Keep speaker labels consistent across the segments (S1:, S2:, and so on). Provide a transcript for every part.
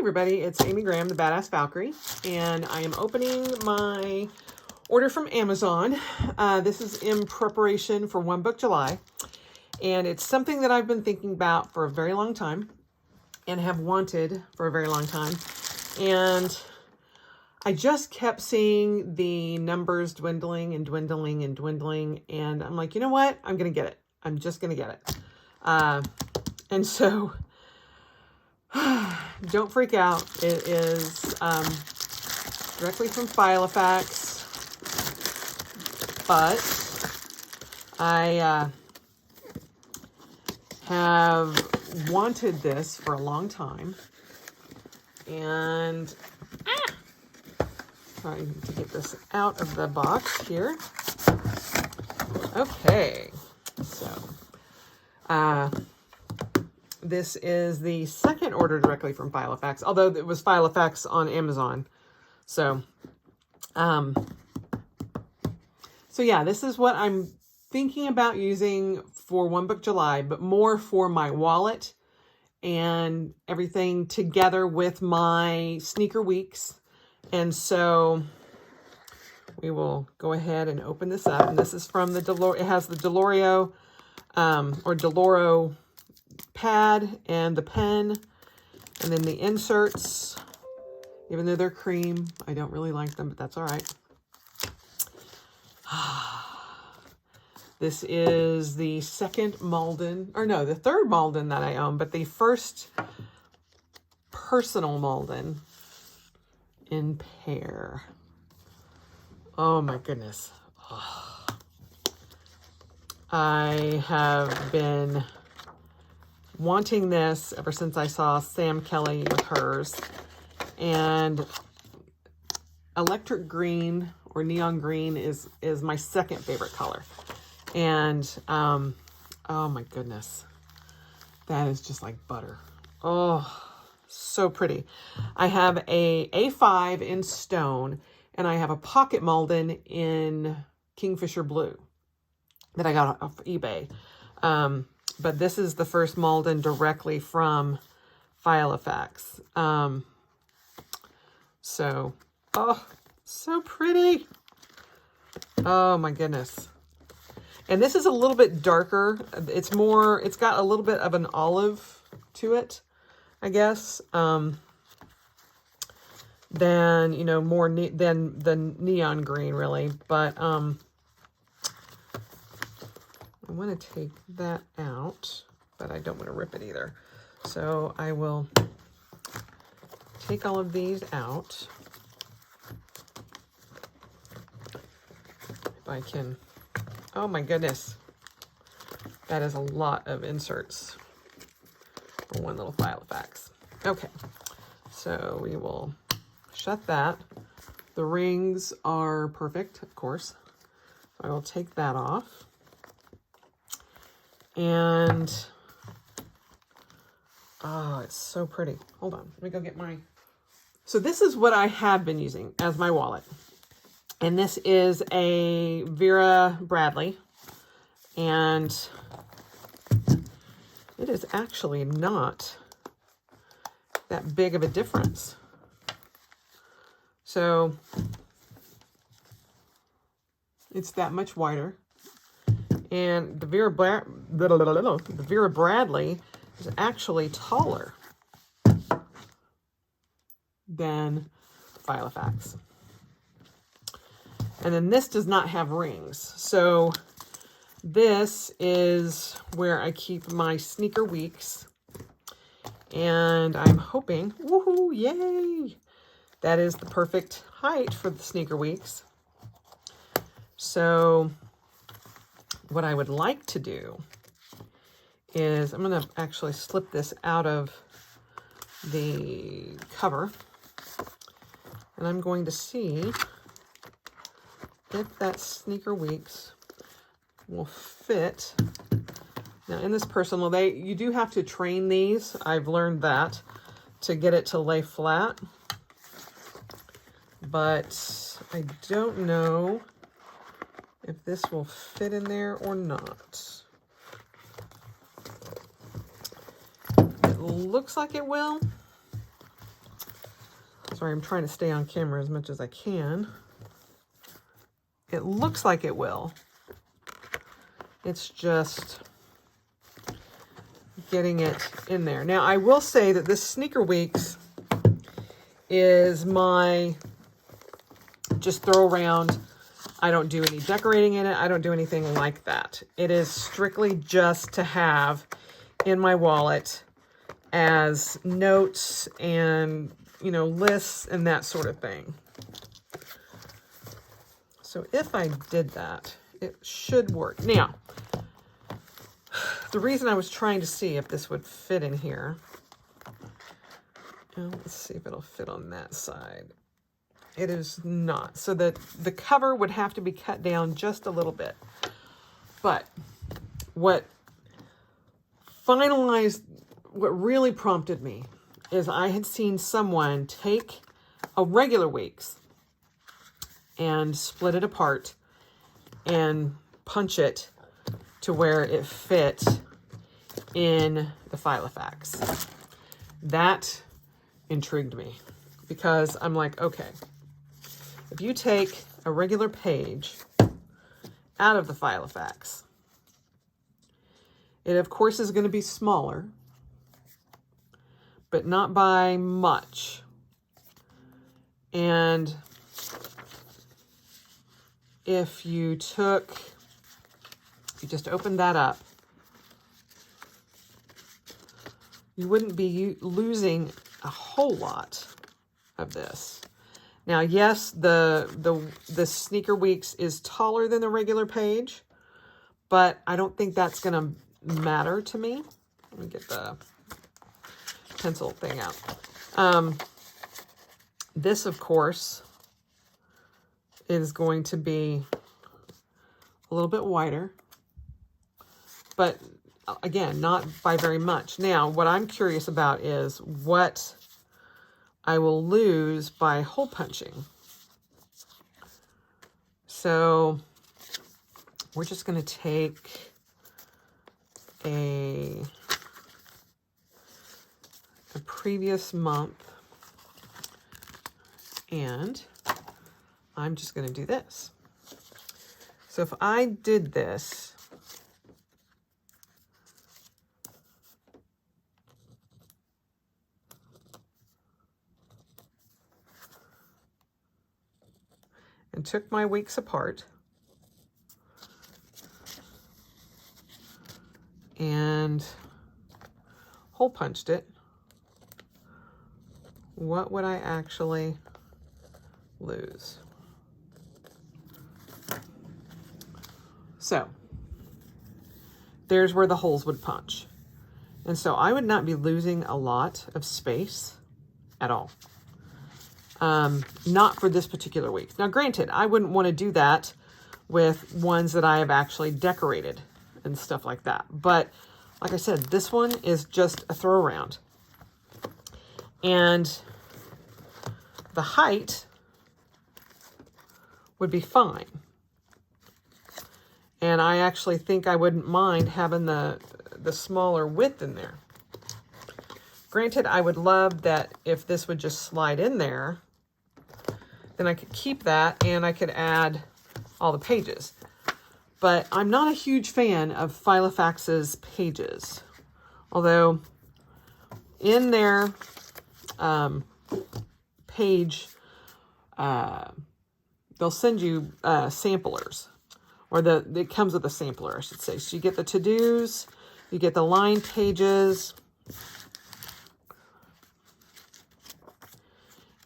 S1: everybody, it's Amy Graham, the Badass Valkyrie, and I am opening my order from Amazon. This is in preparation for OneBookJuly, and it's something that I've been thinking about for a very long time and have wanted for a very long time. And I just kept seeing the numbers dwindling and dwindling and dwindling, and I'm like, you know what? I'm going to get it. I'm just going to get it. And so don't freak out. It is directly from Filofax, but I have wanted this for a long time, and trying to get this out of the box here. Okay, so this is the second order directly from Filofax, although it was Filofax on Amazon. So, yeah, this is what I'm thinking about using for OneBookJuly, but more for my wallet and everything together with my sneaker weeks. And so we will go ahead and open this up. And this is from the it has the Delorio or Deloro pad and the pen, and then the inserts. Even though they're cream, I don't really like them, but that's all right. This is the second Malden, or no, the third Malden that I own, but the first Personal Malden in Pear. Oh my goodness. Oh. I have been wanting this ever since I saw Sam Kelly with hers. And electric green or neon green is my second favorite color. And oh my goodness, that is just like butter. Oh, so pretty. I have a A5 in stone, and I have a pocket Malden in Kingfisher blue that I got off eBay. But this is the first Malden directly from Filofax. So, oh, so pretty. Oh my goodness. And this is a little bit darker. It's got a little bit of an olive to it, I guess. Than, you know, more than the neon green, really. But, I want to take that out, but I don't want to rip it either. So I will take all of these out. If I can. Oh my goodness. That is a lot of inserts for one little Filofax. Okay. So we will shut that. The rings are perfect, of course. So I will take that off. And, oh, it's so pretty. Hold on, let me go get my... So this is what I have been using as my wallet. And this is a Vera Bradley. And it is actually not that big of a difference. So it's that much wider. And the Vera Bradley is actually taller than Filofax. And then this does not have rings. So this is where I keep my sneaker weeks. And I'm hoping, woohoo, yay! That is the perfect height for the sneaker weeks. So what I would like to do is I'm going to actually slip this out of the cover, and I'm going to see if that sneaker weeks will fit. Now in this Personal, you do have to train these. I've learned that to get it to lay flat, but I don't know if this will fit in there or not. It looks like it will. Sorry, I'm trying to stay on camera as much as I can. It looks like it will. It's just getting it in there. Now, I will say that this Sneaker Weeks is my just throw around. I don't do any decorating in it. I don't do anything like that. It is strictly just to have in my wallet as notes and, you know, lists and that sort of thing. So if I did that, it should work. Now, the reason I was trying to see if this would fit in here, let's see if it'll fit on that side. It is not. So that the cover would have to be cut down just a little bit. But what really prompted me is I had seen someone take a regular Weeks and split it apart and punch it to where it fit in the Filofax. That intrigued me because I'm like, okay, if you take a regular page out of the Filofax, it of course is going to be smaller, but not by much. And if you just opened that up, you wouldn't be losing a whole lot of this. Now, yes, the Sneaker Weeks is taller than the regular page, but I don't think that's going to matter to me. Let me get the pencil thing out. This, of course, is going to be a little bit wider, but again, not by very much. Now, what I'm curious about is what I will lose by hole punching. So we're just going to take a previous month, and I'm just going to do this. So if I did this, and took my weeks apart and hole punched it, what would I actually lose? So there's where the holes would punch. And so I would not be losing a lot of space at all. Not for this particular week. Now, granted, I wouldn't want to do that with ones that I have actually decorated and stuff like that. But like I said, this one is just a throw around. And the height would be fine. And I actually think I wouldn't mind having the smaller width in there. Granted, I would love that if this would just slide in there, then I could keep that and I could add all the pages. But I'm not a huge fan of Filofax's pages. Although in their page, they'll send you samplers. Or it comes with a sampler, I should say. So you get the to-dos, you get the line pages,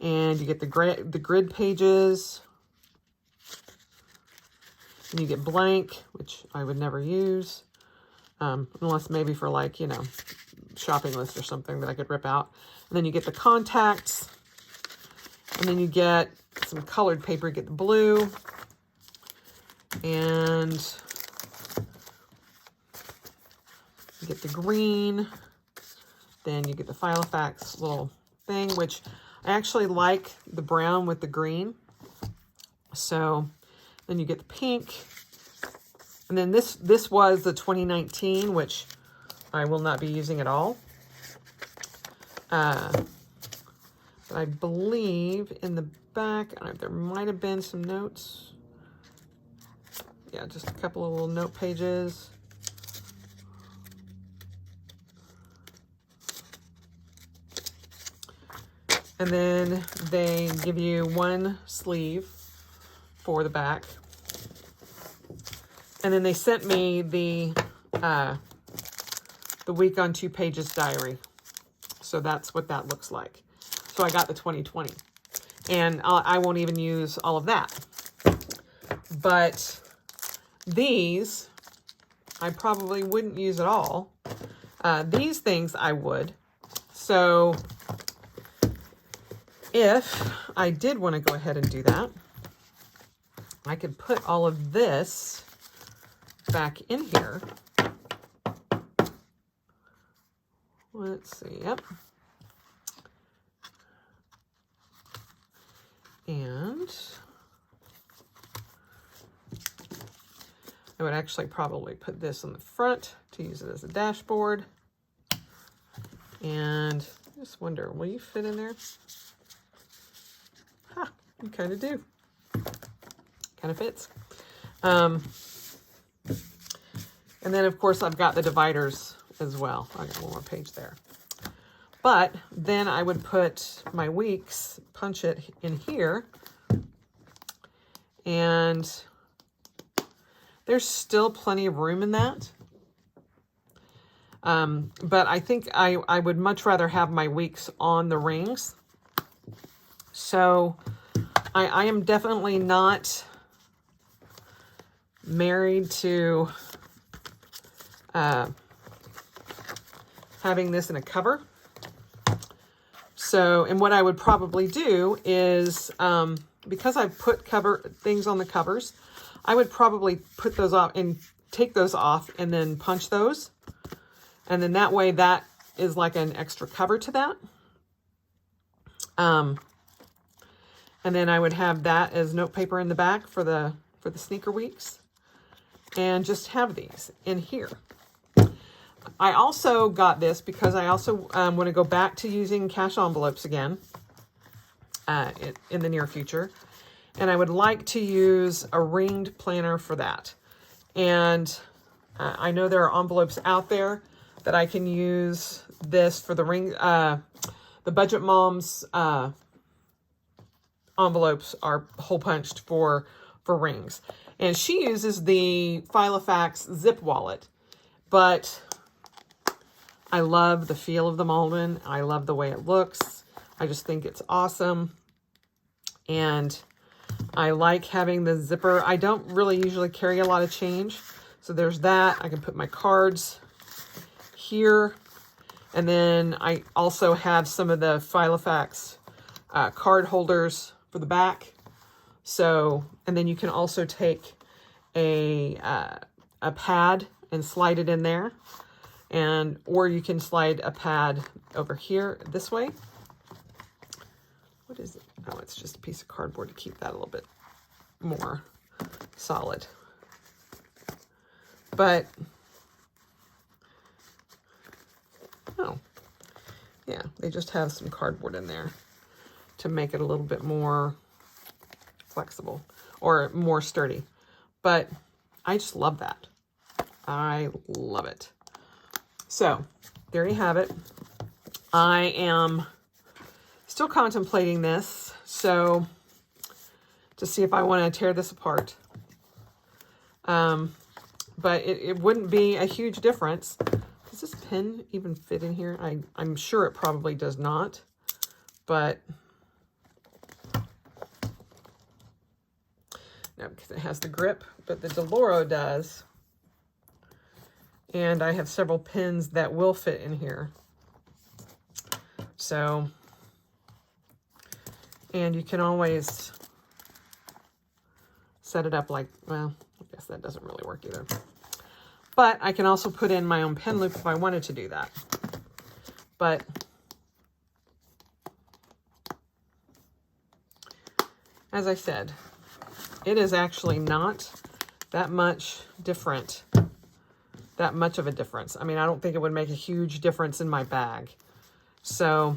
S1: and you get the grid pages, and you get blank, which I would never use, unless maybe for like, you know, shopping list or something that I could rip out. And then you get the contacts, and then you get some colored paper. You get the blue, and you get the green, then you get the Filofax little thing, which I actually like the brown with the green. So then you get the pink, and then this was the 2019, which I will not be using at all. But But I believe in the back, there might have been some notes. Yeah, just a couple of little note pages. And then they give you one sleeve for the back. And then they sent me the week on 2 pages diary. So that's what that looks like. So I got the 2020. And I won't even use all of that. But these, I probably wouldn't use at all. These things I would. So if I did want to go ahead and do that, I could put all of this back in here. Let's see, yep. And I would actually probably put this on the front to use it as a dashboard. And I just wonder, will you fit in there? Ha, you kind of do. Kind of fits. And then, of course, I've got the dividers as well. I got one more page there. But then I would put my weeks, punch it in here. And there's still plenty of room in that. But I think I would much rather have my weeks on the rings. So I am definitely not married to having this in a cover. So, and what I would probably do is, because I've put things on the covers, I would probably put those off and take those off and then punch those. And then that way that is like an extra cover to that. And then I would have that as note paper in the back for the sneaker weeks. And just have these in here. I also got this because I also want to go back to using cash envelopes again in the near future. And I would like to use a ringed planner for that. And I know there are envelopes out there that I can use this for the ring. The Budget Moms envelopes are hole punched for rings. And she uses the Filofax zip wallet. But I love the feel of the Malden. I love the way it looks. I just think it's awesome. And I like having the zipper. I don't really usually carry a lot of change. So there's that. I can put my cards here. And then I also have some of the Filofax card holders for the back. So, and then you can also take a pad and slide it in there. Or you can slide a pad over here this way. What is it? Oh, it's just a piece of cardboard to keep that a little bit more solid. But, oh, yeah, they just have some cardboard in there to make it a little bit more flexible or more sturdy. But I just love that. I love it. So there you have it. I am still contemplating this. So to see if I want to tear this apart. But it wouldn't be a huge difference. Does this pen even fit in here? I'm sure it probably does not. But no, because it has the grip. But the Deloro does. And I have several pins that will fit in here. So, and you can always set it up like, well, I guess that doesn't really work either. But I can also put in my own pen loop if I wanted to do that. But as I said, it is actually not that much different. That much of a difference. I mean, I don't think it would make a huge difference in my bag. So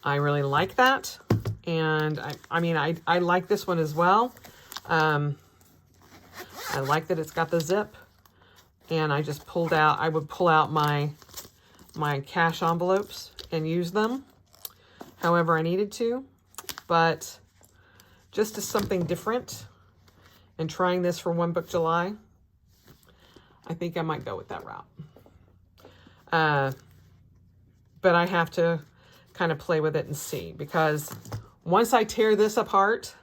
S1: I really like that. And I mean, I like this one as well. I like that it's got the zip. And I just pulled out, I would pull out my cash envelopes and use them however I needed to. But just as something different, and trying this for One Book July, I think I might go with that route. But I have to kind of play with it and see, because once I tear this apart,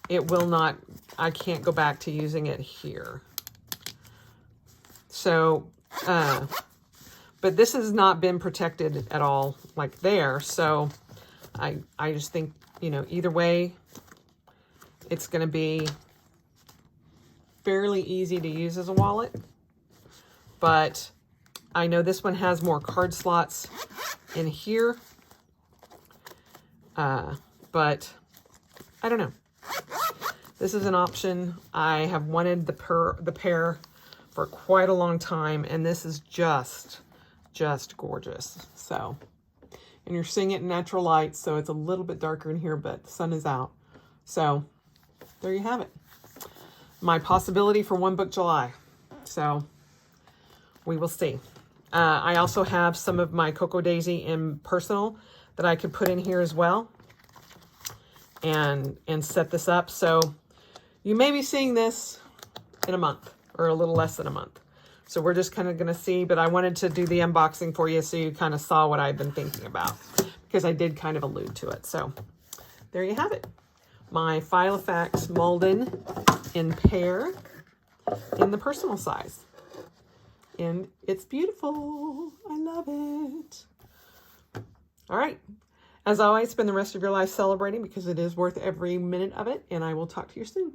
S1: it will not, I can't go back to using it here. So, but this has not been protected at all like there. So I just think, you know, either way, it's going to be fairly easy to use as a wallet. But I know this one has more card slots in here. But I don't know. This is an option. I have wanted the Pear for quite a long time, and this is just gorgeous. So, and you're seeing it in natural light, so it's a little bit darker in here, but the sun is out. So there you have it. My possibility for One Book July. So we will see. I also have some of my Cocoa Daisy in Personal that I could put in here as well and set this up. So you may be seeing this in a month or a little less than a month. So we're just kind of going to see, but I wanted to do the unboxing for you so you kind of saw what I've been thinking about, because I did kind of allude to it. So there you have it. My Filofax Malden in Pear in the personal size. And it's beautiful. I love it. All right. As always, spend the rest of your life celebrating, because it is worth every minute of it. And I will talk to you soon.